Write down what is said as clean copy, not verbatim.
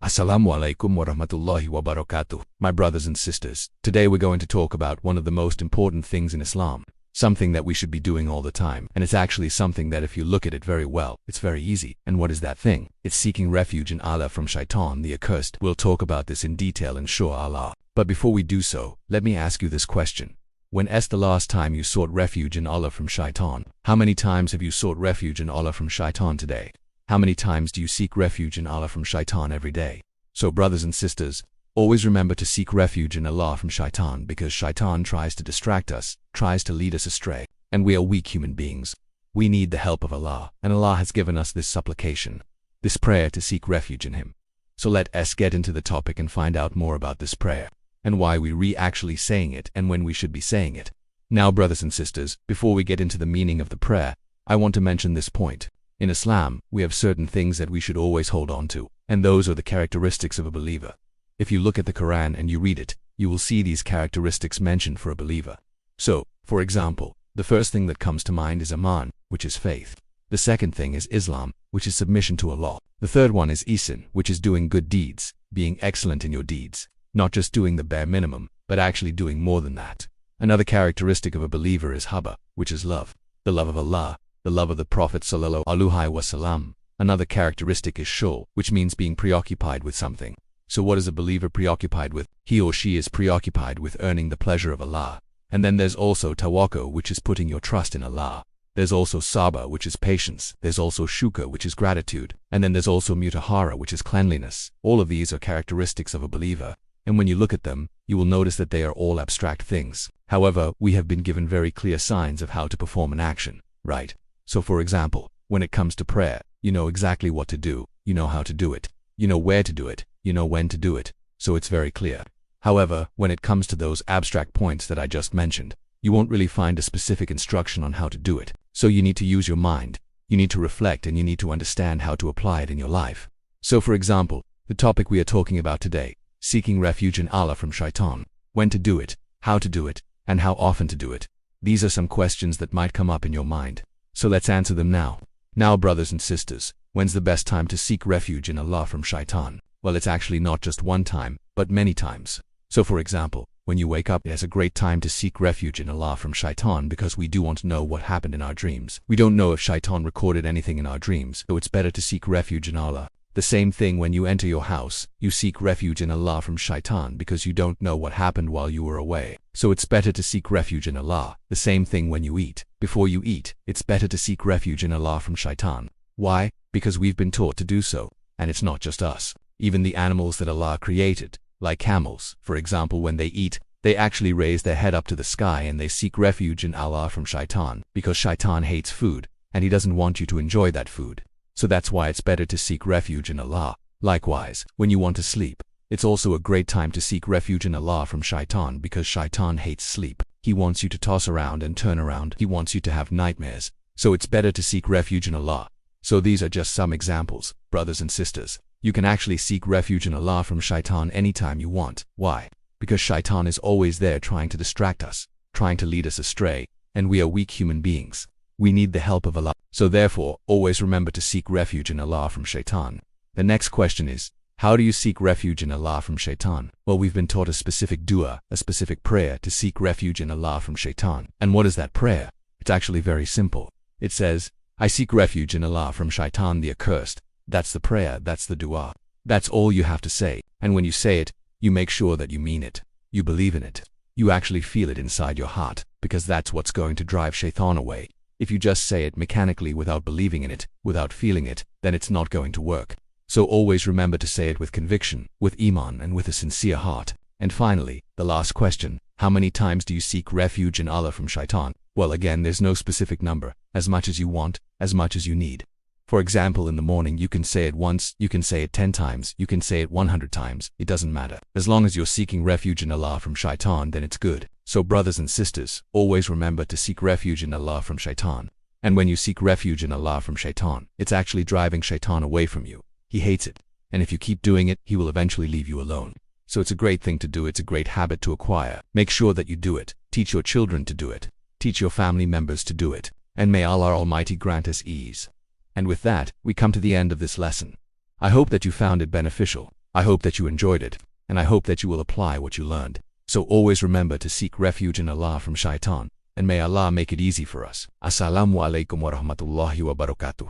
Assalamu alaikum wa rahmatullahi wa barakatuh. My brothers and sisters, today we're going to talk about one of the most important things in Islam, something that we should be doing all the time, and it's actually something that if you look at it very well, it's very easy. And what is that thing? It's seeking refuge in Allah from Shaytan, the accursed. We'll talk about this in detail inshallah. But before we do so, let me ask you this question. When's the last time you sought refuge in Allah from Shaytan? How many times have you sought refuge in Allah from Shaytan today? How many times do you seek refuge in Allah from Shaytan every day? So brothers and sisters, always remember to seek refuge in Allah from Shaytan, because Shaytan tries to distract us, tries to lead us astray, and we are weak human beings. We need the help of Allah, and Allah has given us this supplication, this prayer to seek refuge in Him. So let us get into the topic and find out more about this prayer, and why we actually saying it and when we should be saying it. Now brothers and sisters, before we get into the meaning of the prayer, I want to mention this point. In Islam, we have certain things that we should always hold on to, and those are the characteristics of a believer. If you look at the Quran and you read it, you will see these characteristics mentioned for a believer. So, for example, the first thing that comes to mind is Iman, which is faith. The second thing is Islam, which is submission to Allah. The third one is Ihsan, which is doing good deeds, being excellent in your deeds, not just doing the bare minimum, but actually doing more than that. Another characteristic of a believer is Hubba, which is love, the love of Allah, the love of the Prophet sallallahu alaihi wasallam. Another characteristic is Shul, which means being preoccupied with something. So what is a believer preoccupied with? He or she is preoccupied with earning the pleasure of Allah. And then there's also Tawakkul, which is putting your trust in Allah. There's also Sabr, which is patience. There's also Shukr, which is gratitude. And then there's also Mutahara, which is cleanliness. All of these are characteristics of a believer. And when you look at them, you will notice that they are all abstract things. However, we have been given very clear signs of how to perform an action, right? So for example, when it comes to prayer, you know exactly what to do, you know how to do it, you know where to do it, you know when to do it, so it's very clear. However, when it comes to those abstract points that I just mentioned, you won't really find a specific instruction on how to do it. So you need to use your mind, you need to reflect, and you need to understand how to apply it in your life. So for example, the topic we are talking about today, seeking refuge in Allah from Shaytan, when to do it, how to do it, and how often to do it. These are some questions that might come up in your mind. So let's answer them now. Now brothers and sisters, when's the best time to seek refuge in Allah from Shaytan? Well, it's actually not just one time, but many times. So for example, when you wake up, it's a great time to seek refuge in Allah from Shaytan, because we do want to know what happened in our dreams. We don't know if Shaytan recorded anything in our dreams, so it's better to seek refuge in Allah. The same thing when you enter your house, you seek refuge in Allah from Shaytan, because you don't know what happened while you were away. So it's better to seek refuge in Allah. The same thing when you eat. Before you eat, it's better to seek refuge in Allah from Shaytan. Why? Because we've been taught to do so. And it's not just us. Even the animals that Allah created, like camels, for example, when they eat, they actually raise their head up to the sky and they seek refuge in Allah from Shaytan, because Shaytan hates food, and he doesn't want you to enjoy that food. So that's why it's better to seek refuge in Allah. Likewise, when you want to sleep, it's also a great time to seek refuge in Allah from Shaytan, because Shaytan hates sleep. He wants you to toss around and turn around. He wants you to have nightmares. So it's better to seek refuge in Allah. So these are just some examples, brothers and sisters. You can actually seek refuge in Allah from Shaytan anytime you want. Why? Because Shaytan is always there trying to distract us, trying to lead us astray, and we are weak human beings. We need the help of Allah. So therefore, always remember to seek refuge in Allah from Shaytan. The next question is, how do you seek refuge in Allah from Shaytan? Well, we've been taught a specific dua, a specific prayer to seek refuge in Allah from Shaytan. And what is that prayer? It's actually very simple. It says, I seek refuge in Allah from Shaytan the accursed. That's the prayer, that's the dua. That's all you have to say. And when you say it, you make sure that you mean it. You believe in it. You actually feel it inside your heart, because that's what's going to drive Shaytan away. If you just say it mechanically without believing in it, without feeling it, then it's not going to work. So always remember to say it with conviction, with Iman, and with a sincere heart. And finally, the last question, how many times do you seek refuge in Allah from Shaytan? Well, again, there's no specific number, as much as you want, as much as you need. For example, in the morning you can say it once, you can say it 10 times, you can say it 100 times, it doesn't matter. As long as you're seeking refuge in Allah from Shaytan, then it's good. So brothers and sisters, always remember to seek refuge in Allah from Shaytan. And when you seek refuge in Allah from Shaytan, it's actually driving Shaytan away from you. He hates it. And if you keep doing it, he will eventually leave you alone. So it's a great thing to do, it's a great habit to acquire. Make sure that you do it. Teach your children to do it. Teach your family members to do it. And may Allah Almighty grant us ease. And with that, we come to the end of this lesson. I hope that you found it beneficial. I hope that you enjoyed it, and I hope that you will apply what you learned. So always remember to seek refuge in Allah from Shaytan, and may Allah make it easy for us. Assalamu alaikum wa rahmatullahi wa barakatuh.